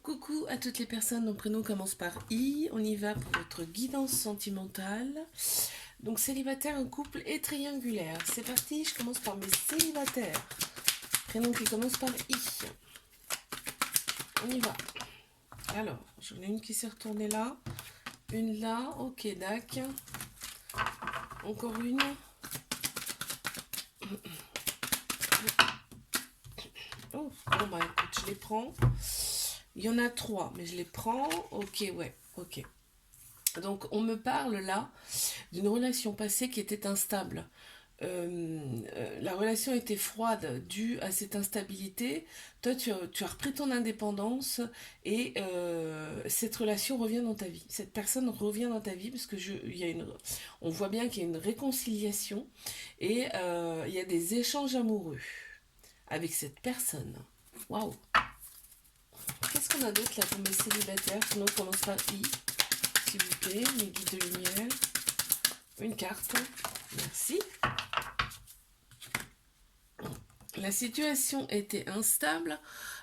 Coucou à toutes les personnes dont le prénom commence par I. On y va pour votre guidance sentimentale. Donc célibataire, un couple et triangulaire. C'est parti, je commence par mes célibataires. Prénom qui commence par I. On y va. Alors, j'en ai une qui s'est retournée là. Une là, ok, dac. Encore une. Oh, bon bah écoute, je les prends. Il y en a 3, mais je les prends. Ok, ouais, ok. Donc on me parle là d'une relation passée qui était instable. La relation était froide due à cette instabilité. Toi, tu as repris ton indépendance et cette relation revient dans ta vie. Cette personne revient dans ta vie parce que on voit bien qu'il y a une réconciliation et il y a des échanges amoureux avec cette personne. Waouh! Qu'est-ce qu'on a d'autre là pour mes célibataires? Sinon, on commence par I, s'il vous plaît, mes guides de lumière. Une carte. Merci. La situation était instable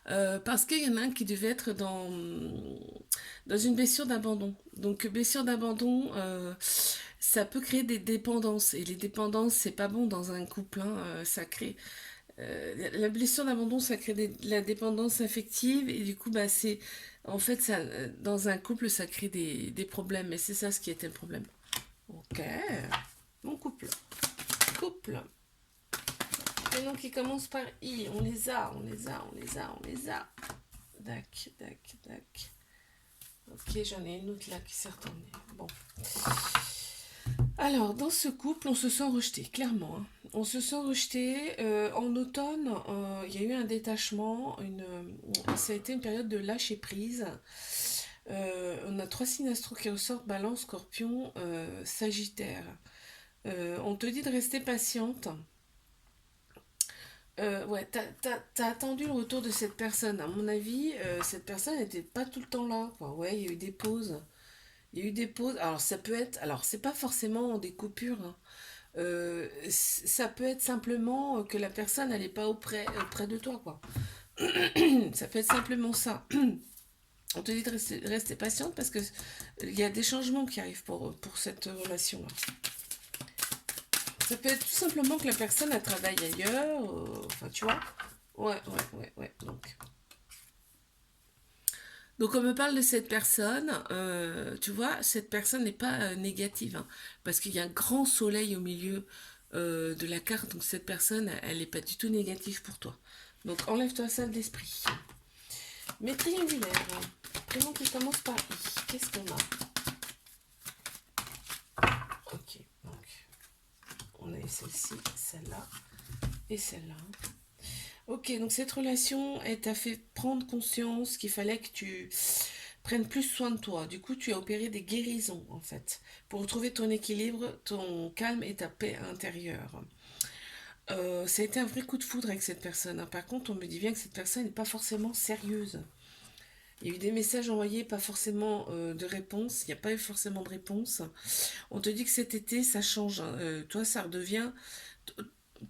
parce qu'il y en a un qui devait être dans une blessure d'abandon. Donc, blessure d'abandon, ça peut créer des dépendances. Et les dépendances, c'est pas bon dans un couple. Ça crée. La blessure d'abandon, ça crée la dépendance affective. Et du coup, bah, c'est. En fait, ça, dans un couple, ça crée des problèmes. Et c'est ça ce qui était le problème. Ok. Mon couple. Couple. Les noms qui commencent par I, on les a. Dac, dac, dac. Ok, j'en ai une autre là qui s'est retournée. Bon. Alors, dans ce couple, on se sent rejeté, clairement. On se sent rejeté. En automne, il y a eu un détachement. Ça a été une période de lâcher prise. On a 3 signes astro qui ressortent, Balance, Scorpion, Sagittaire. On te dit de rester patiente. Ouais, t'as attendu le retour de cette personne. À mon avis, cette personne n'était pas tout le temps là. Enfin, ouais, il y a eu des pauses. Il y a eu des pauses. Alors, ça peut être. Alors, c'est pas forcément des coupures, hein. Ça peut être simplement que la personne, elle n'est pas auprès de toi, quoi. Ça peut être simplement ça. On te dit de rester patiente parce que il y a des changements qui arrivent pour cette relation-là. Ça peut être tout simplement que la personne, elle travaille ailleurs. Enfin, tu vois. Ouais. Donc on me parle de cette personne, tu vois, cette personne n'est pas négative, hein, parce qu'il y a un grand soleil au milieu de la carte, donc cette personne, elle n'est pas du tout négative pour toi. Donc enlève-toi ça de l'esprit. Mais triangulaire, prénom qui commence par I, qu'est-ce qu'on a? Ok, donc on a celle-ci, celle-là et celle-là. Ok, donc cette relation, elle t'a fait prendre conscience qu'il fallait que tu prennes plus soin de toi. Du coup, tu as opéré des guérisons, en fait, pour retrouver ton équilibre, ton calme et ta paix intérieure. Ça a été un vrai coup de foudre avec cette personne, hein. Par contre, on me dit bien que cette personne n'est pas forcément sérieuse. Il y a eu des messages envoyés, pas forcément de réponse. Il n'y a pas eu forcément de réponse. On te dit que cet été, ça change, hein. Toi, ça redevient.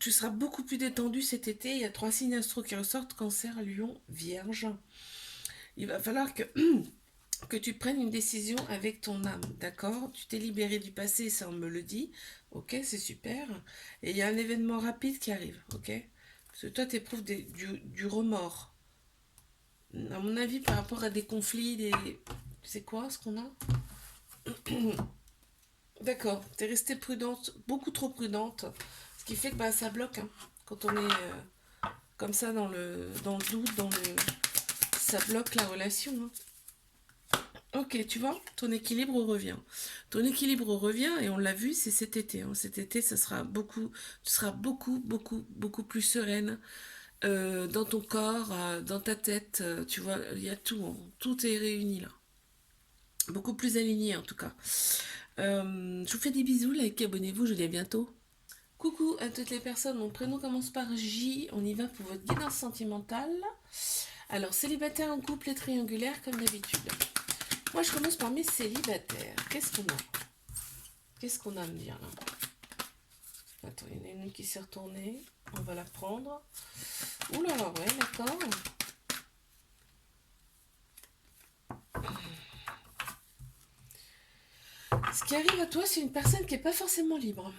Tu seras beaucoup plus détendu cet été. Il y a 3 signes astro qui ressortent, Cancer, Lion, Vierge. Il va falloir que tu prennes une décision avec ton âme, d'accord? Tu t'es libéré du passé, ça on me le dit. Ok, c'est super. Et il y a un événement rapide qui arrive, ok? Parce que toi, tu éprouves du remords. À mon avis, par rapport à des conflits, C'est quoi ce qu'on a? D'accord, t'es restée prudente, beaucoup trop prudente. Ce qui fait que bah, ça bloque, hein. Quand on est comme ça dans le doute, ça bloque la relation, hein. Ok, tu vois, ton équilibre revient. Ton équilibre revient et on l'a vu, c'est cet été, hein. Cet été, ça sera tu seras beaucoup plus sereine dans ton corps, dans ta tête. Tu vois, il y a tout, hein. Tout est réuni là. Beaucoup plus aligné en tout cas. Je vous fais des bisous, like, abonnez-vous, je vous dis à bientôt. Coucou à toutes les personnes, mon prénom commence par J, on y va pour votre guidance sentimentale. Alors, célibataire en couple et triangulaire comme d'habitude. Moi, je commence par mes célibataires. Qu'est-ce qu'on a à me dire là? Attends, il y en a une qui s'est retournée. On va la prendre. Ouh là là, ouais, d'accord. Ce qui arrive à toi, c'est une personne qui n'est pas forcément libre.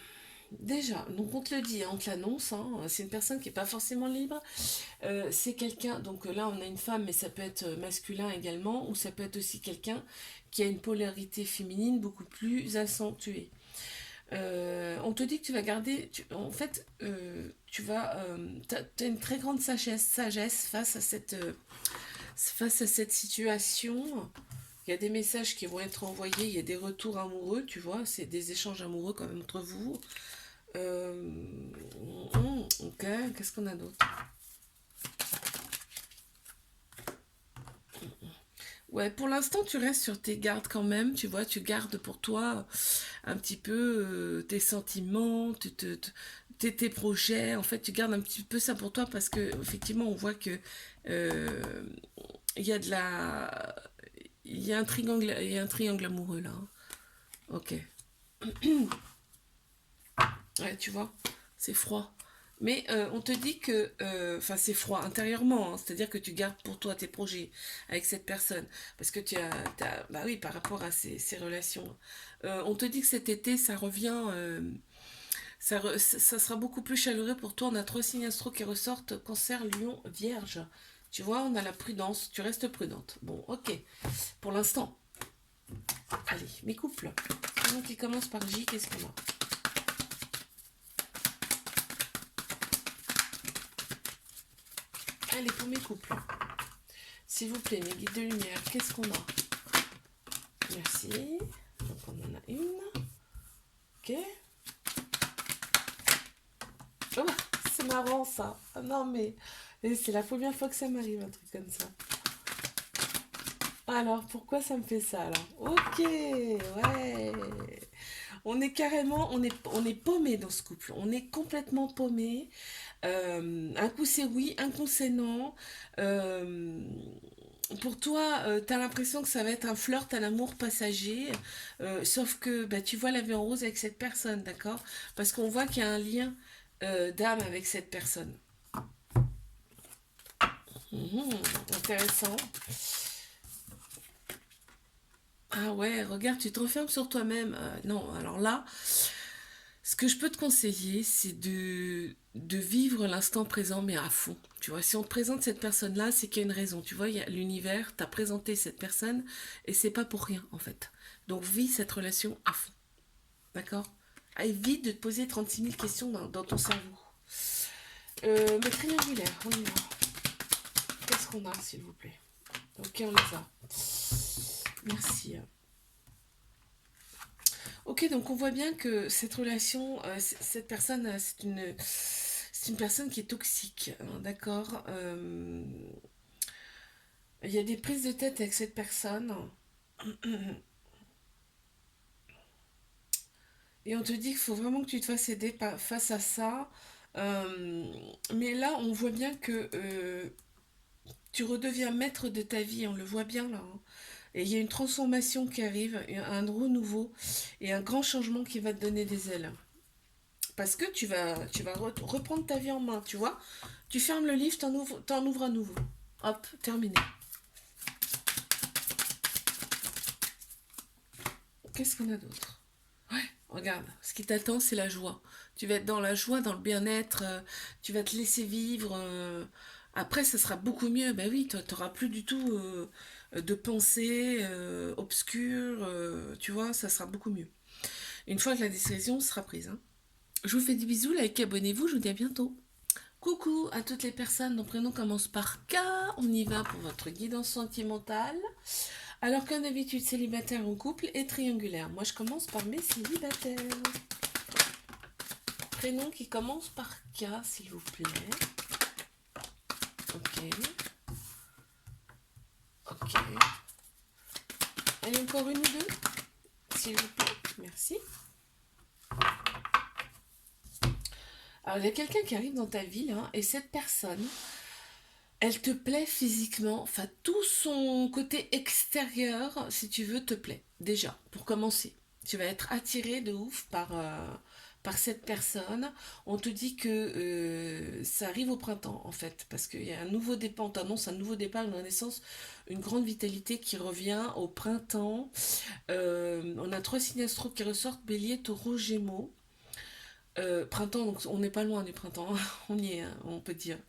Déjà, donc on te le dit, hein, on te l'annonce, hein, c'est une personne qui n'est pas forcément libre. C'est quelqu'un, donc là on a une femme, mais ça peut être masculin également, ou ça peut être aussi quelqu'un qui a une polarité féminine beaucoup plus accentuée. On te dit que tu vas garder, en fait, t'as une très grande sagesse face à cette situation. Il y a des messages qui vont être envoyés, il y a des retours amoureux, tu vois, c'est des échanges amoureux quand même entre vous. Euh, ok, qu'est-ce qu'on a d'autre? Ouais, pour l'instant, tu restes sur tes gardes quand même, tu vois, tu gardes pour toi un petit peu tes sentiments, tes projets. En fait, tu gardes un petit peu ça pour toi parce que effectivement, on voit que euh, il y a de la, il y a un triangle amoureux là, hein. Ok. Ouais, tu vois, c'est froid. Mais on te dit que, enfin, c'est froid intérieurement, hein, c'est-à-dire que tu gardes pour toi tes projets avec cette personne, parce que bah oui, par rapport à ces relations. On te dit que cet été, ça revient, ça sera beaucoup plus chaleureux pour toi. On a trois signes astro qui ressortent, Cancer, Lion, Vierge. Tu vois, on a la prudence, tu restes prudente. Bon, ok, pour l'instant. Allez, mes couples. Sinon, qui commence par J, qu'est-ce qu'on a? Allez, pour mes couples. S'il vous plaît, mes guides de lumière, qu'est-ce qu'on a? Merci. Donc on en a une. Ok. Oh, c'est marrant ça. Ah non mais c'est la première fois que ça m'arrive un truc comme ça. Alors pourquoi ça me fait ça alors? Ok, ouais. On est carrément, on est paumé dans ce couple. On est complètement paumé. Un coup c'est oui, un coup c'est non. Euh, pour toi, t'as l'impression que ça va être un flirt à l'amour passager, sauf que bah, tu vois la vie en rose avec cette personne, d'accord? Parce qu'on voit qu'il y a un lien d'âme avec cette personne. Mhm, intéressant. Ah ouais, regarde, tu te refermes sur toi-même. Non, alors là, ce que je peux te conseiller, c'est de vivre l'instant présent, mais à fond. Tu vois, si on te présente cette personne-là, c'est qu'il y a une raison. Tu vois, il y a l'univers t'a présenté cette personne et c'est pas pour rien, en fait. Donc, vis cette relation à fond. D'accord? Évite de te poser 36 000 questions dans ton cerveau. Mais triangulaire, on y va. Qu'est-ce qu'on a, s'il vous plaît? Ok, on les a. Merci. Ok, donc on voit bien que cette relation, cette personne, c'est une personne qui est toxique, hein, d'accord. Il y a des prises de tête avec cette personne et on te dit qu'il faut vraiment que tu te fasses aider face à ça. Euh, mais là, on voit bien que tu redeviens maître de ta vie, on le voit bien là, hein. Et il y a une transformation qui arrive, un renouveau et un grand changement qui va te donner des ailes. Parce que tu vas reprendre ta vie en main, tu vois. Tu fermes le livre, t'en ouvres un nouveau. Hop, terminé. Qu'est-ce qu'on a d'autre? Ouais, regarde, ce qui t'attend, c'est la joie. Tu vas être dans la joie, dans le bien-être, tu vas te laisser vivre. Après, ça sera beaucoup mieux. Ben oui, tu n'auras plus du tout de pensées obscures, tu vois, ça sera beaucoup mieux. Une fois que la décision sera prise, hein. Je vous fais des bisous, likez, abonnez-vous, je vous dis à bientôt. Coucou à toutes les personnes dont le prénom commence par K. On y va pour votre guidance sentimentale. Alors qu'un d'habitude, célibataire en couple et triangulaire. Moi, je commence par mes célibataires. Prénom qui commence par K, s'il vous plaît. Ok. Ok. Allez, encore une ou deux, s'il vous plaît. Merci. Alors, il y a quelqu'un qui arrive dans ta vie, là, et cette personne, elle te plaît physiquement, enfin tout son côté extérieur, si tu veux, te plaît. Déjà, pour commencer, tu vas être attiré de ouf par cette personne. On te dit que ça arrive au printemps, en fait, parce qu'il y a un nouveau départ, on t'annonce un nouveau départ, une renaissance, une grande vitalité qui revient au printemps. On a 3 signes astro qui ressortent, Bélier, Taureau, Gémeaux. Printemps, donc on n'est pas loin du printemps, on y est, hein, on peut dire.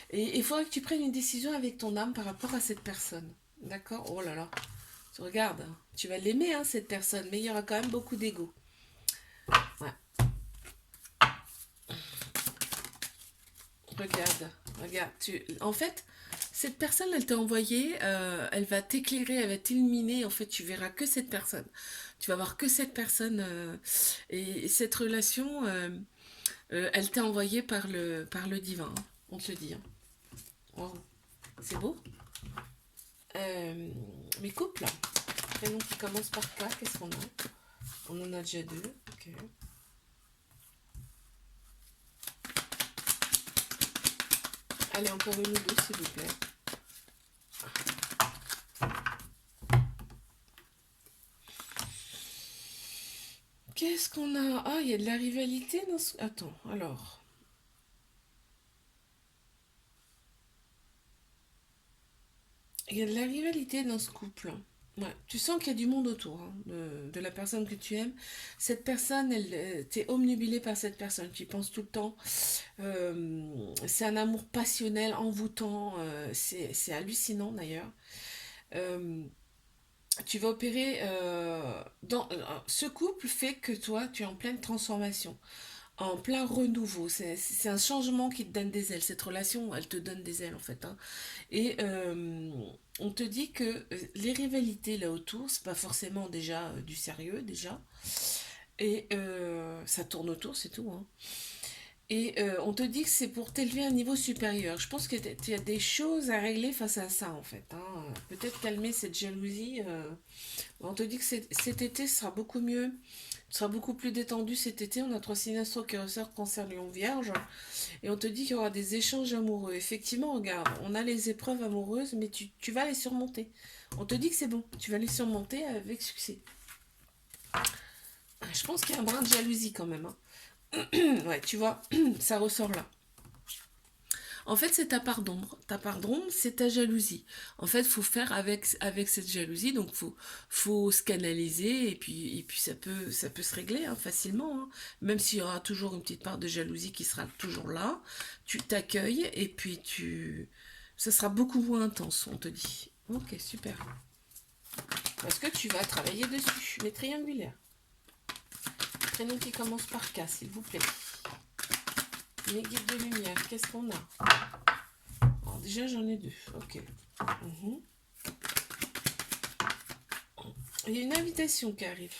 Et il faudrait que tu prennes une décision avec ton âme par rapport à cette personne. D'accord? Oh là là. Tu regardes, tu vas l'aimer, hein, cette personne, mais il y aura quand même beaucoup d'ego. Ouais. Regarde, regarde. En fait, cette personne, elle t'a envoyé, elle va t'éclairer, elle va t'illuminer. En fait, tu verras que cette personne. Tu vas voir que cette personne. Et cette relation, elle t'est envoyée par le divin, hein, on te le dit. Hein. Wow. C'est beau. Mes couples, prénom qui commence par K, qu'est-ce qu'on a? On en a déjà 2. Ok. Allez, encore une ou deux, s'il vous plaît. Qu'est-ce qu'on a? Ah, il y a de la rivalité dans ce... Attends, alors. Il y a de la rivalité dans ce couple. Ouais. Tu sens qu'il y a du monde autour, hein, de la personne que tu aimes. Cette personne, t'es omnubilé par cette personne. Tu y penses tout le temps. C'est un amour passionnel, envoûtant. C'est hallucinant d'ailleurs. Euh, Tu vas opérer ce couple fait que toi, tu es en pleine transformation, en plein renouveau. C'est un changement qui te donne des ailes. Cette relation, elle te donne des ailes en fait. Hein. Et on te dit que les rivalités là autour, c'est pas forcément déjà du sérieux déjà. Et ça tourne autour, c'est tout. Hein. Et on te dit que c'est pour t'élever à un niveau supérieur. Je pense qu'il y a des choses à régler face à ça en fait. Hein. Peut-être calmer cette jalousie. On te dit que cet été sera beaucoup mieux, sera beaucoup plus détendu cet été. On a 3 signes astro qui ressortent, Cancer, Lion, Vierge. Et on te dit qu'il y aura des échanges amoureux. Effectivement, regarde, on a les épreuves amoureuses, mais tu vas les surmonter. On te dit que c'est bon, tu vas les surmonter avec succès. Je pense qu'il y a un brin de jalousie quand même. Hein. Ouais, tu vois, ça ressort là. En fait, c'est ta part d'ombre. Ta part d'ombre, c'est ta jalousie. En fait, faut faire avec cette jalousie. Donc, faut se canaliser et puis ça peut se régler hein, facilement. Hein. Même s'il y aura toujours une petite part de jalousie qui sera toujours là, tu t'accueilles et puis ça sera beaucoup moins intense, on te dit. Ok, super. Parce que tu vas travailler dessus. Les triangulaires. Prénom qui commence par K, s'il vous plaît. Mes guides de lumière, qu'est-ce qu'on a? Alors déjà, j'en ai 2. Ok. Mhm. Il y a une invitation qui arrive.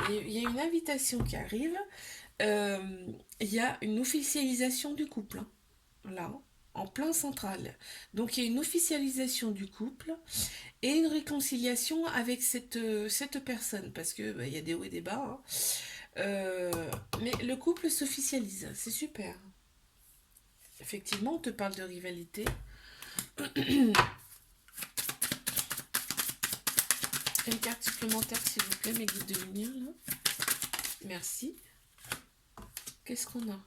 Il y a une invitation qui arrive. Il y a une officialisation du couple. Hein, là, en plein central. Donc, il y a une officialisation du couple et une réconciliation avec cette personne. Parce que il y a des hauts et des bas. Hein. Mais le couple s'officialise. C'est super. Effectivement, on te parle de rivalité. Une carte supplémentaire, s'il vous plaît, mes guides de lumière, là. Merci. Qu'est-ce qu'on a?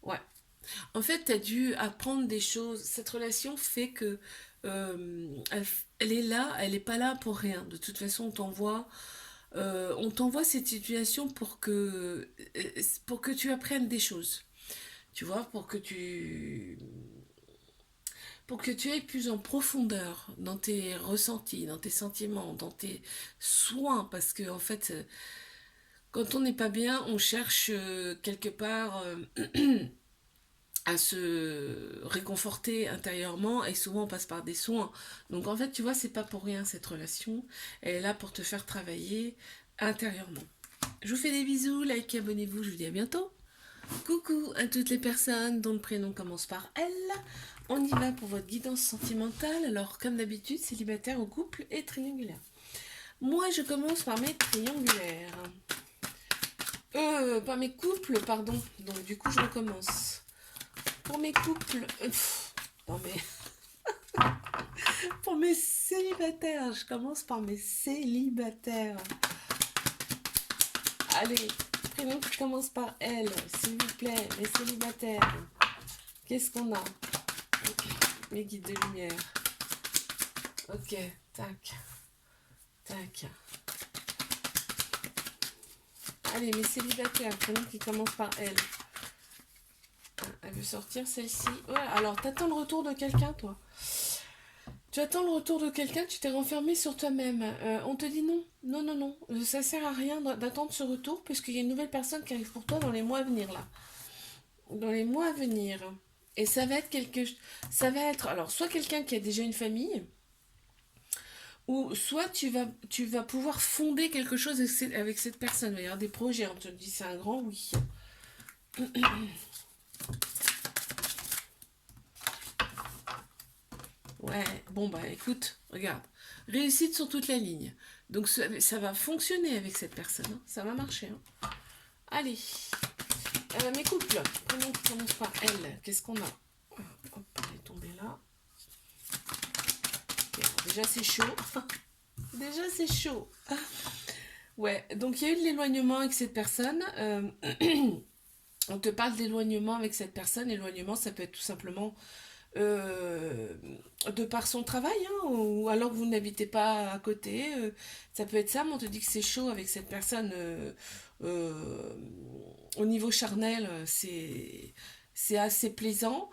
Ouais. En fait, tu as dû apprendre des choses. Cette relation fait que elle est là, elle n'est pas là pour rien. De toute façon, on t'envoie cette situation pour que tu apprennes des choses. Tu vois, pour que tu ailles plus en profondeur dans tes ressentis, dans tes sentiments, dans tes soins, parce que en fait, quand on n'est pas bien, on cherche quelque part à se réconforter intérieurement et souvent on passe par des soins. Donc en fait, tu vois, c'est pas pour rien cette relation. Elle est là pour te faire travailler intérieurement. Je vous fais des bisous, likez, abonnez-vous, je vous dis à bientôt. Coucou à toutes les personnes dont le prénom commence par L. On y va pour votre guidance sentimentale. Alors, comme d'habitude, célibataire ou couple et triangulaire. Moi, je commence par mes triangulaires. Pas mes couples, pardon. Donc, du coup, je recommence. Pour mes couples... non, mais... pour mes célibataires, je commence par mes célibataires. Allez, prénom qui commence par L, s'il vous plaît, les célibataires. Qu'est-ce qu'on a? Mes guides de lumière. Ok, tac, tac. Allez, mes célibataires, prénom qui commence par L. Elle veut sortir celle-ci. Ouais, alors t'attends le retour de quelqu'un, toi. Tu attends le retour de quelqu'un, tu t'es renfermé sur toi-même. On te dit non, non, non, non. Ça sert à rien d'attendre ce retour puisqu'il y a une nouvelle personne qui arrive pour toi dans les mois à venir là. Dans les mois à venir. Et ça va être ça va être alors soit quelqu'un qui a déjà une famille, ou soit tu vas pouvoir fonder quelque chose avec cette personne. Il va y avoir des projets. On te dit c'est un grand oui. Ouais, bon bah écoute, regarde, réussite sur toute la ligne. Donc ça va fonctionner avec cette personne, hein. Ça va marcher, hein. Allez, mes couples, prenons qui commence par L. Qu'est-ce qu'on a? Hop, elle est tombée là. Ok, alors déjà c'est chaud. Déjà c'est chaud. Ouais, donc il y a eu de l'éloignement avec cette personne. On te parle d'éloignement avec cette personne. Éloignement, ça peut être tout simplement euh, de par son travail, hein, ou alors que vous n'habitez pas à côté. Ça peut être ça, mais on te dit que c'est chaud avec cette personne. Euh, Au niveau charnel, c'est assez plaisant.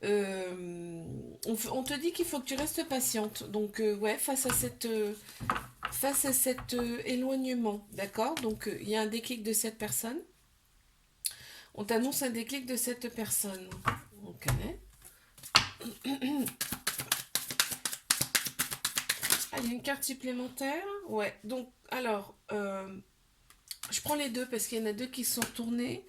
On te dit qu'il faut que tu restes patiente. Donc, ouais, face à cet éloignement, d'accord? Donc, il y a un déclic de cette personne. On t'annonce un déclic de cette personne. Ok. Ah, il y a une carte supplémentaire. Ouais, donc, alors, je prends les deux parce qu'il y en a deux qui sont retournés.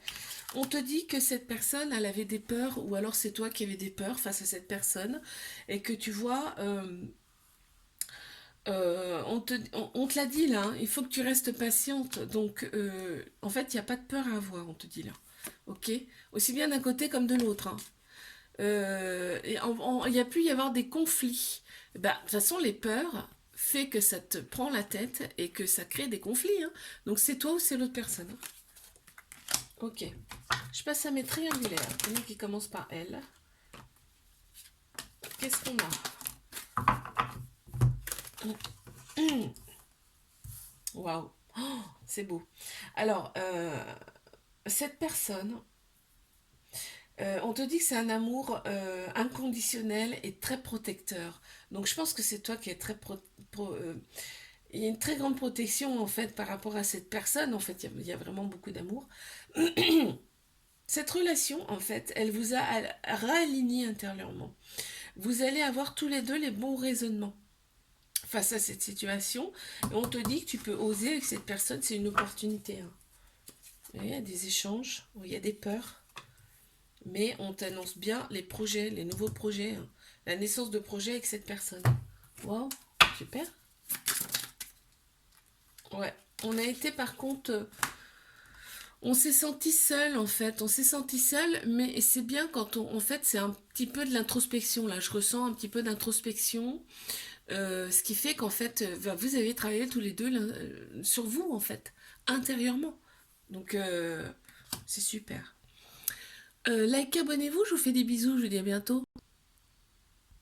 On te dit que cette personne, elle avait des peurs, ou alors c'est toi qui avais des peurs face à cette personne, et que tu vois, on te l'a dit là, hein, il faut que tu restes patiente. Donc, en fait, il n'y a pas de peur à avoir, on te dit là. Ok? Aussi bien d'un côté comme de l'autre, hein. Il y a pu y avoir des conflits. Bah, de toute façon, les peurs fait que ça te prend la tête et que ça crée des conflits, hein. Donc, c'est toi ou c'est l'autre personne, hein. Ok. Je passe à mes triangulaires. Une qui commence par L. Qu'est-ce qu'on a? Waouh. Oh, c'est beau. Alors, cette personne, on te dit que c'est un amour inconditionnel et très protecteur. Donc, je pense que c'est toi qui es il y a une très grande protection en fait par rapport à cette personne. En fait, il y a vraiment beaucoup d'amour. Cette relation, en fait, elle vous a réaligné intérieurement. Vous allez avoir tous les deux les bons raisonnements face à cette situation. Et on te dit que tu peux oser avec cette personne, c'est une opportunité, hein. Il y a des échanges, il y a des peurs, mais on t'annonce bien les projets, les nouveaux projets, hein. La naissance de projets avec cette personne. Wow, super. Ouais, on a été par contre, on s'est senti seul en fait, on s'est senti seul, mais c'est bien quand en fait c'est un petit peu de l'introspection là, je ressens un petit peu d'introspection. Ce qui fait qu'en fait, vous avez travaillé tous les deux sur vous, en fait, intérieurement. Donc, c'est super. Likez, abonnez-vous, je vous fais des bisous, je vous dis à bientôt.